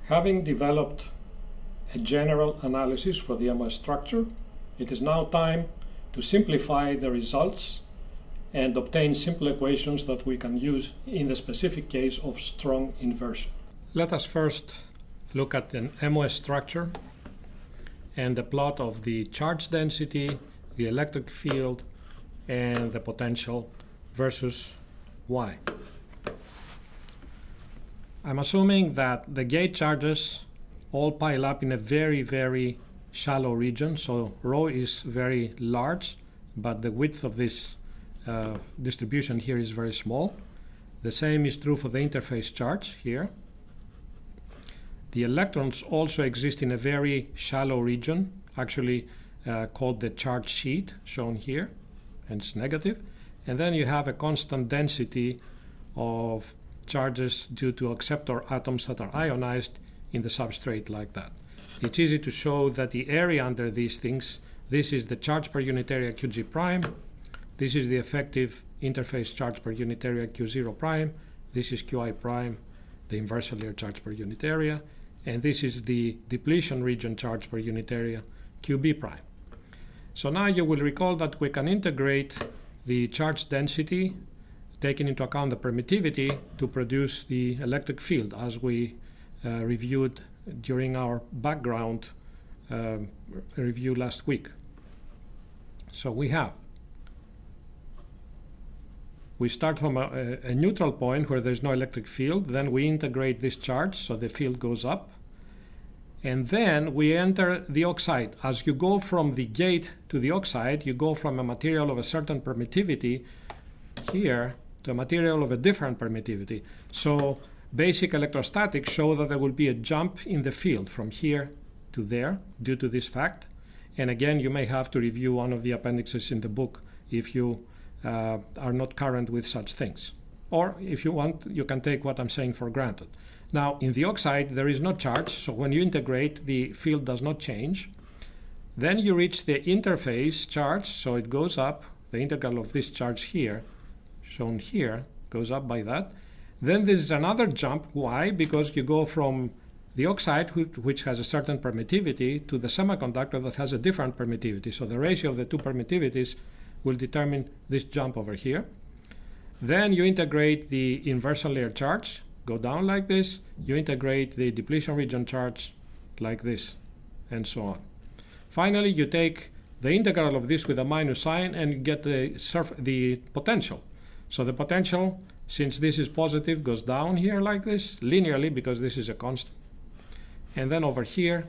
Having developed a general analysis for the MOS structure, it is now time to simplify the results and obtain simple equations that we can use in the specific case of strong inversion. Let us first look at an MOS structure and the plot of the charge density, the electric field, and the potential versus Y. I'm assuming that the gate charges all pile up in a very, very shallow region, so rho is very large, but the width of this distribution here is very small. The same is true for the interface charge here. The electrons also exist in a very shallow region, actually called the charge sheet, shown here, and it's negative. And then you have a constant density of charges due to acceptor atoms that are ionized in the substrate like that. It's easy to show that the area under these things, this is the charge per unit area Qg prime, this is the effective interface charge per unit area Q0 prime, this is Qi prime, the inversely layered charge per unit area, and this is the depletion region charge per unit area Qb prime. So now you will recall that we can integrate the charge density, taking into account the permittivity, to produce the electric field, as we reviewed during our background review last week. So we start from a neutral point where there's no electric field, then we integrate this charge so the field goes up, and then we enter the oxide. As you go from the gate to the oxide, you go from a material of a certain permittivity here to a material of a different permittivity. So basic electrostatics show that there will be a jump in the field from here to there due to this fact. And again, you may have to review one of the appendixes in the book if you are not current with such things. Or if you want, you can take what I'm saying for granted. Now, in the oxide, there is no charge, so when you integrate, the field does not change. Then you reach the interface charge, so it goes up. The integral of this charge here, shown here, goes up by that. Then there's another jump. Why? Because you go from the oxide, which has a certain permittivity, to the semiconductor that has a different permittivity. So the ratio of the two permittivities will determine this jump over here. Then you integrate the inversely layered charge, go down like this. You integrate the depletion region charge like this, and so on. Finally, you take the integral of this with a minus sign and you get the potential. So the potential, since this is positive, goes down here like this, linearly, because this is a constant. And then over here,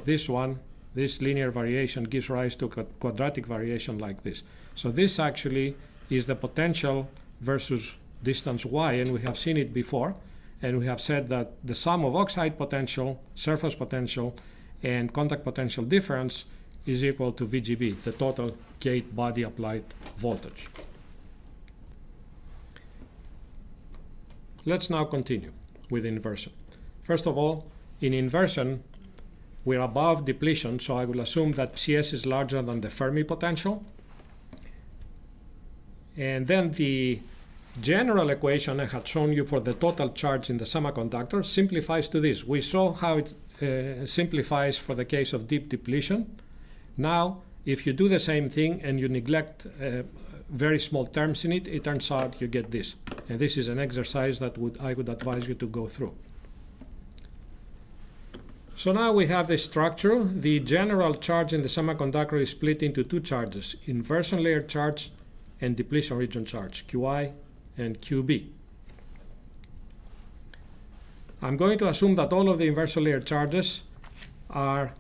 this linear variation gives rise to a quadratic variation like this. So this actually is the potential versus distance y, and we have seen it before. And we have said that the sum of oxide potential, surface potential, and contact potential difference is equal to VGB, the total gate body applied voltage. Let's now continue with inversion. First of all, in inversion, we're above depletion, so I will assume that CS is larger than the Fermi potential. And then the general equation I had shown you for the total charge in the semiconductor simplifies to this. We saw how it simplifies for the case of deep depletion. Now, if you do the same thing and you neglect very small terms in it, it turns out you get this. And this is an exercise that I would advise you to go through. So now we have the structure. The general charge in the semiconductor is split into two charges, inversion layer charge and depletion region charge, Qi and Qb. I'm going to assume that all of the inversion layer charges are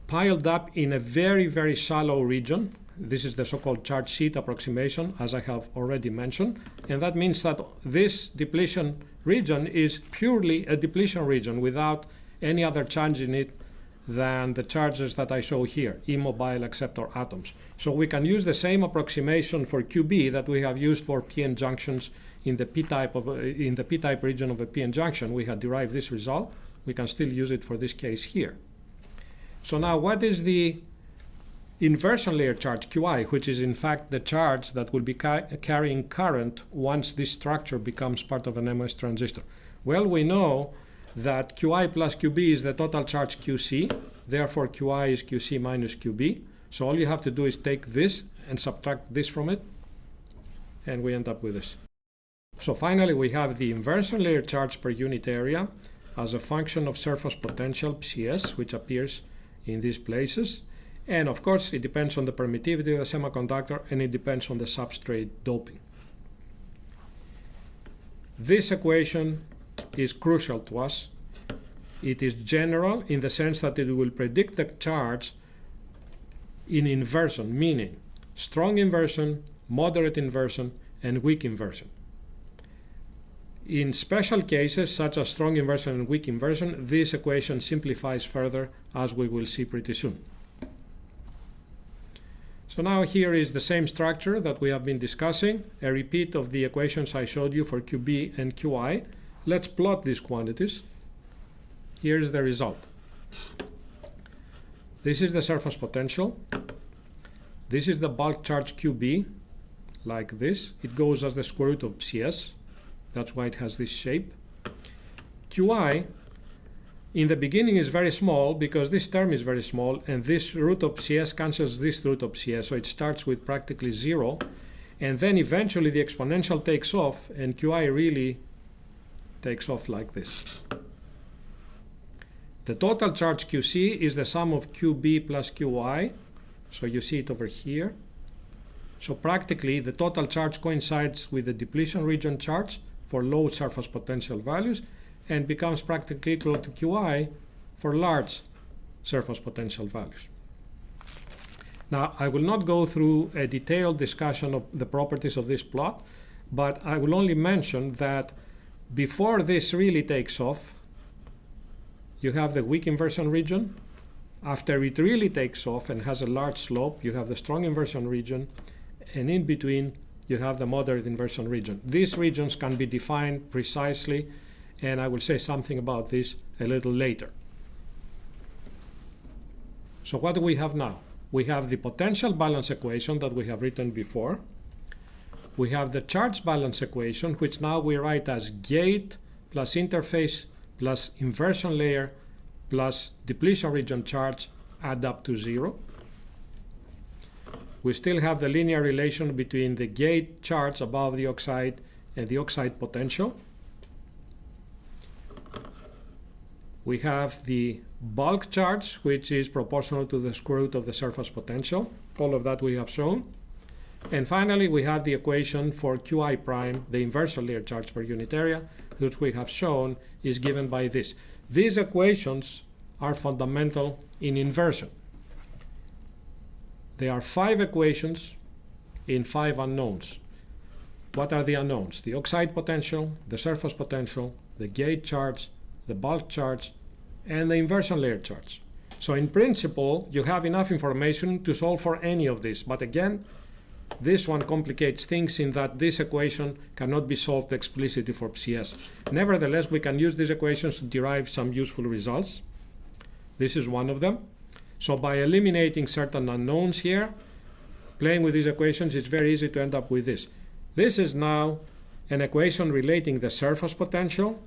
piled up in a very, very shallow region. This is the so-called charge sheet approximation, as I have already mentioned. And that means that this depletion region is purely a depletion region without any other charge in it than the charges that I show here, immobile acceptor atoms. So we can use the same approximation for QB that we have used for p-n junctions in the p-type region of a p-n junction. We had derived this result. We can still use it for this case here. So now what is the inversion layer charge, Qi, which is in fact the charge that will be carrying current once this structure becomes part of an MOS transistor? Well, we know that Qi plus Qb is the total charge Qc. Therefore, Qi is Qc minus Qb. So all you have to do is take this and subtract this from it, and we end up with this. So finally, we have the inversion layer charge per unit area as a function of surface potential, Cs, which appears in these places. And of course, it depends on the permittivity of the semiconductor, and it depends on the substrate doping. This equation is crucial to us. It is general in the sense that it will predict the charge in inversion, meaning strong inversion, moderate inversion, and weak inversion. In special cases, such as strong inversion and weak inversion, this equation simplifies further, as we will see pretty soon. So now here is the same structure that we have been discussing, a repeat of the equations I showed you for Qb and Qi. Let's plot these quantities. Here's the result. This is the surface potential. This is the bulk charge Qb, like this. It goes as the square root of Cs. That's why it has this shape. Qi, in the beginning, is very small because this term is very small, and this root of Cs cancels this root of Cs, so it starts with practically 0, and then eventually the exponential takes off, and Qi really takes off like this. The total charge Qc is the sum of Qb plus Qi, so you see it over here. So practically, the total charge coincides with the depletion region charge for low surface potential values, and becomes practically equal to Qi for large surface potential values. Now, I will not go through a detailed discussion of the properties of this plot, but I will only mention that before this really takes off, you have the weak inversion region. After it really takes off and has a large slope, you have the strong inversion region, and in between, you have the moderate inversion region. These regions can be defined precisely, and I will say something about this a little later. So what do we have now? We have the potential balance equation that we have written before. We have the charge balance equation, which now we write as gate plus interface plus inversion layer plus depletion region charge add up to 0. We still have the linear relation between the gate charge above the oxide and the oxide potential. We have the bulk charge, which is proportional to the square root of the surface potential. All of that we have shown. And finally, we have the equation for Qi prime, the inversion layer charge per unit area, which we have shown is given by this. These equations are fundamental in inversion. There are 5 equations in 5 unknowns. What are the unknowns? The oxide potential, the surface potential, the gate charge, the bulk charge, and the inversion layer charge. So in principle, you have enough information to solve for any of this. But again, this one complicates things in that this equation cannot be solved explicitly for CS. Nevertheless, we can use these equations to derive some useful results. This is one of them. So by eliminating certain unknowns here, playing with these equations, it's very easy to end up with this. This is now an equation relating the surface potential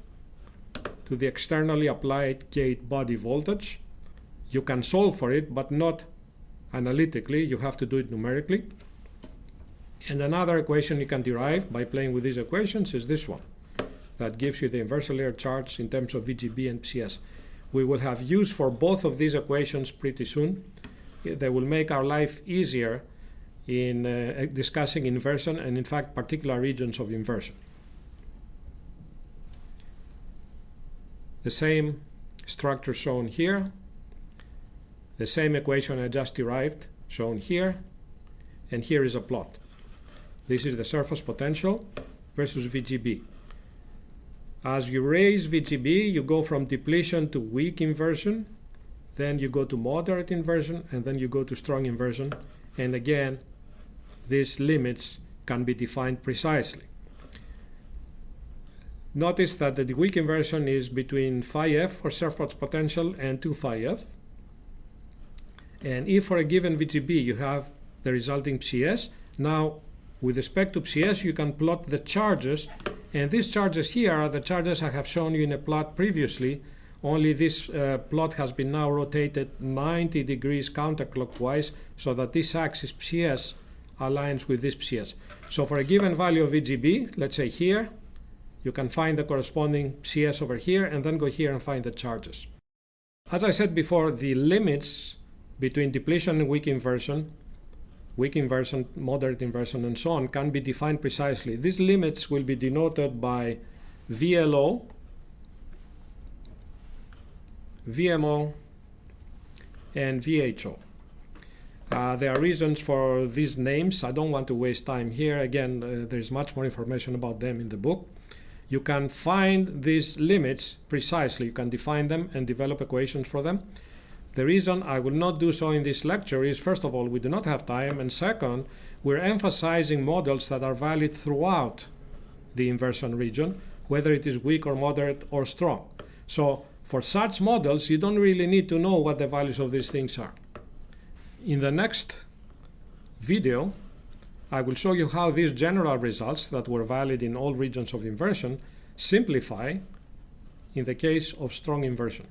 to the externally applied gate body voltage. You can solve for it, but not analytically. You have to do it numerically. And another equation you can derive by playing with these equations is this one, that gives you the inversion layer charge in terms of VGB and CS. We will have use for both of these equations pretty soon. They will make our life easier in discussing inversion and, in fact, particular regions of inversion. The same structure shown here, the same equation I just derived shown here, and here is a plot. This is the surface potential versus VGB. As you raise VGB, you go from depletion to weak inversion, then you go to moderate inversion, and then you go to strong inversion. And again, these limits can be defined precisely. Notice that the weak inversion is between phi f, or surface potential, and 2 phi f. And if for a given VGB you have the resulting CS, now With respect to PS, you can plot the charges, and these charges here are the charges I have shown you in a plot previously, only this plot has been now rotated 90 degrees counterclockwise so that this axis PS aligns with this PS. So for a given value of VGB, let's say here, you can find the corresponding CS over here and then go here and find the charges. As I said before, the limits between depletion and weak inversion, moderate inversion, and so on can be defined precisely. These limits will be denoted by VLO, VMO, and VHO. There are reasons for these names. I don't want to waste time here. Again, there's much more information about them in the book. You can find these limits precisely. You can define them and develop equations for them. The reason I will not do so in this lecture is, first of all, we do not have time, and second, we're emphasizing models that are valid throughout the inversion region, whether it is weak or moderate or strong. So for such models, you don't really need to know what the values of these things are. In the next video, I will show you how these general results that were valid in all regions of inversion simplify in the case of strong inversion.